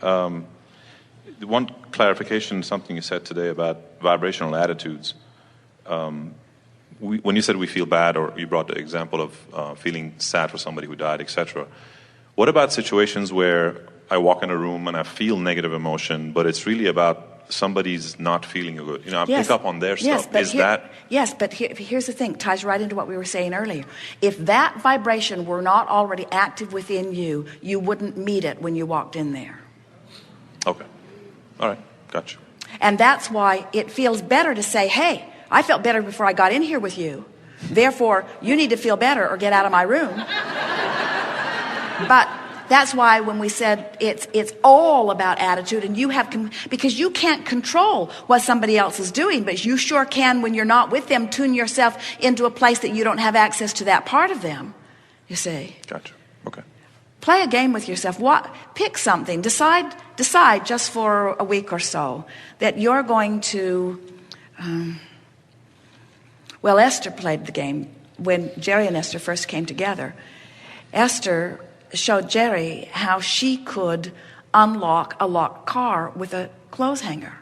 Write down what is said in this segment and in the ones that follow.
One clarification, something you said today about vibrational attitudes. When you said we feel bad, or you brought the example of feeling sad for somebody who died, etc. What about situations where I walk in a room and I feel negative emotion, but it's really about somebody's not feeling good? I pick up on their stuff. Yes, but here's the thing. It ties right into what we were saying earlier. If that vibration were not already active within you, you wouldn't meet it when you walked in there. Okay. All right. Gotcha. And that's why it feels better to say, hey, I felt better before I got in here with you. Therefore, you need to feel better or get out of my room. But that's why when we said it's all about attitude, and you have because you can't control what somebody else is doing, but you sure can, when you're not with them, tune yourself into a place that you don't have access to that part of them. You see? Gotcha. Okay. Play a game with yourself. Pick something. Decide just for a week or so that you're going to. Well, Esther played the game when Jerry and Esther first came together. Esther showed Jerry how she could unlock a locked car with a clothes hanger.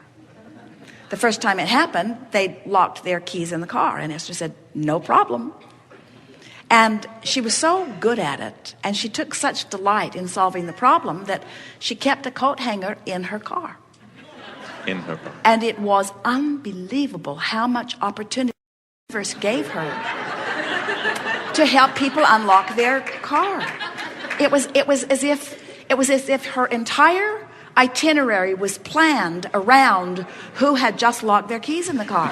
The first time it happened, they locked their keys in the car, and Esther said, no problem. And she was so good at it, and she took such delight in solving the problem, that she kept a coat hanger in her car. In her car. And it was unbelievable how much opportunity the universe gave her to help people unlock their car. It was as if her entire itinerary was planned around who had just locked their keys in the car.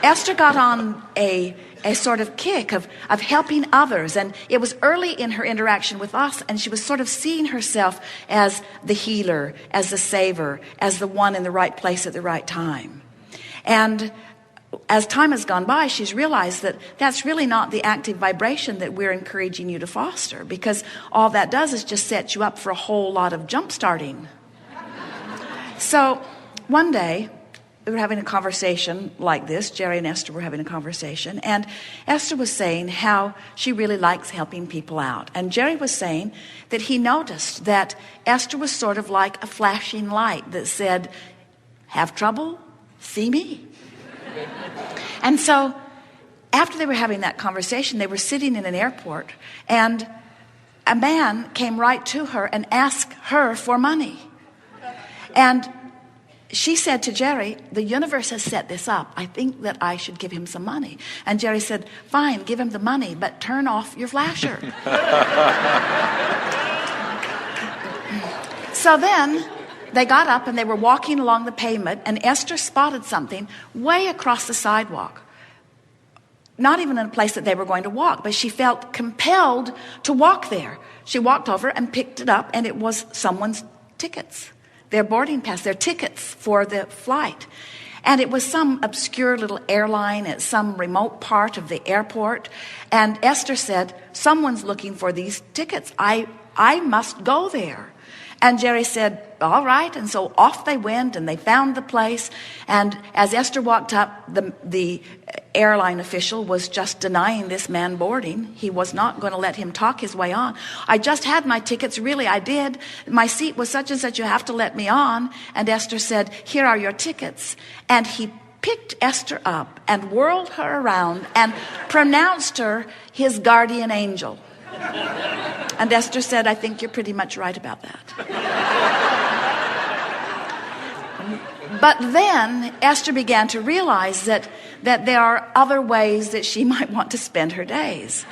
Esther got on a sort of kick of helping others, and it was early in her interaction with us, and she was sort of seeing herself as the healer, as the saver, as the one in the right place at the right time. And as time has gone by, she's realized that that's really not the active vibration that we're encouraging you to foster, because all that does is just set you up for a whole lot of jump starting. So one day we were having a conversation like this. Jerry and Esther were having a conversation, and Esther was saying how she really likes helping people out, and Jerry was saying that he noticed that Esther was sort of like a flashing light that said, have trouble? See me. And so after they were having that conversation, they were sitting in an airport, and a man came right to her and asked her for money. And she said to Jerry, the universe has set this up. I think that I should give him some money. And Jerry said, fine, give him the money, but turn off your flasher. So then they got up and they were walking along the pavement, and Esther spotted something way across the sidewalk. Not even in a place that they were going to walk, but she felt compelled to walk there. She walked over and picked it up, and it was someone's tickets, their boarding pass, their tickets for the flight. And it was some obscure little airline at some remote part of the airport. And Esther said, someone's looking for these tickets. I must go there. And Jerry said, all right. And so off they went, and they found the place. And as Esther walked up, the airline official was just denying this man boarding. He was not going to let him talk his way on. I just had my tickets. Really, I did. My seat was such and such. You have to let me on. And Esther said, here are your tickets. And he picked Esther up and whirled her around and pronounced her his guardian angel. And Esther said, I think you're pretty much right about that. But then Esther began to realize that there are other ways that she might want to spend her days,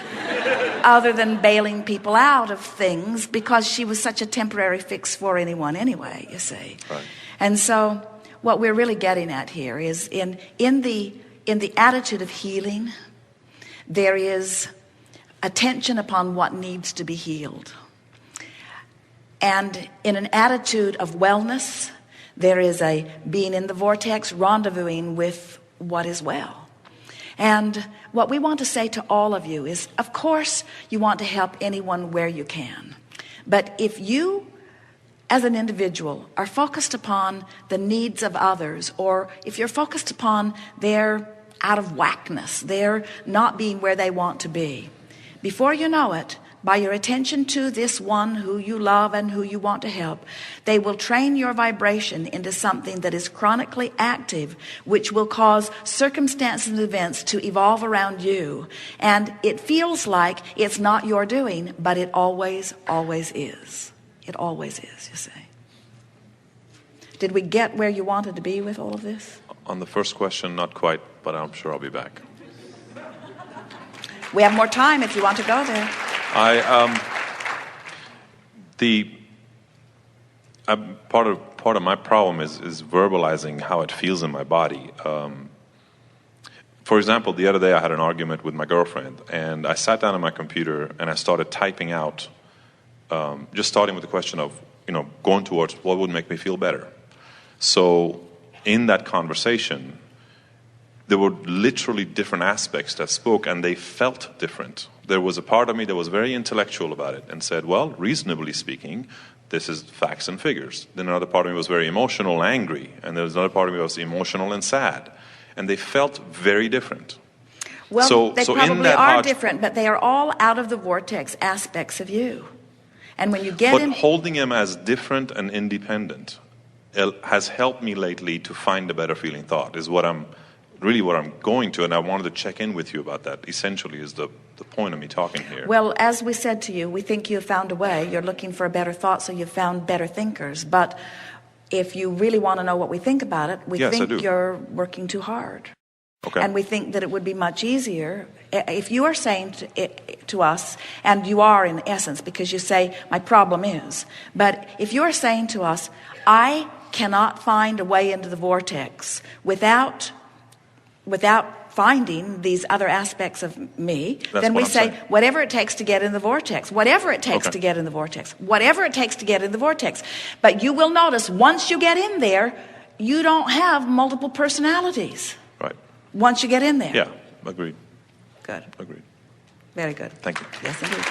other than bailing people out of things, because she was such a temporary fix for anyone anyway, you see. Right. And so what we're really getting at here is in the attitude of healing, there is attention upon what needs to be healed. And in an attitude of wellness, there is a being in the vortex, rendezvousing with what is well. And what we want to say to all of you is, of course, you want to help anyone where you can. But if you, as an individual, are focused upon the needs of others, or if you're focused upon their out of whackness, their not being where they want to be, before you know it, by your attention to this one who you love and who you want to help, they will train your vibration into something that is chronically active, which will cause circumstances and events to evolve around you. And it feels like it's not your doing, but it always, always is. It always is, you see. Did we get where you wanted to be with all of this? On the first question, not quite, but I'm sure I'll be back. We have more time if you want to go there. Part of my problem is verbalizing how it feels in my body. For example, the other day I had an argument with my girlfriend, and I sat down on my computer and I started typing out, just starting with the question of, going towards what would make me feel better. So in that conversation, there were literally different aspects that spoke, and they felt different. There was a part of me that was very intellectual about it and said, well, reasonably speaking, this is facts and figures. Then another part of me was very emotional, angry, and there was another part of me that was emotional and sad. And they felt very different. Well, they probably are different, but they are all out of the vortex aspects of you. And when you get in... But holding them as different and independent has helped me lately to find a better feeling thought, is what I'm going to, and I wanted to check in with you about that. Essentially is the point of me talking here. Well, as we said to you, we think you have found a way. You're looking for a better thought, so you've found better thinkers. But if you really want to know what we think about it, we think you're working too hard. Okay. And we think that it would be much easier if you are saying to us, and you are in essence, because you say, my problem is. But if you're saying to us, I cannot find a way into the vortex without finding these other aspects of me, then we say, whatever it takes to get in the vortex, whatever it takes to get in the vortex, whatever it takes to get in the vortex. But you will notice once you get in there, you don't have multiple personalities. Right. Once you get in there. Yeah, agreed. Good. Agreed. Very good. Thank you. Yes, indeed.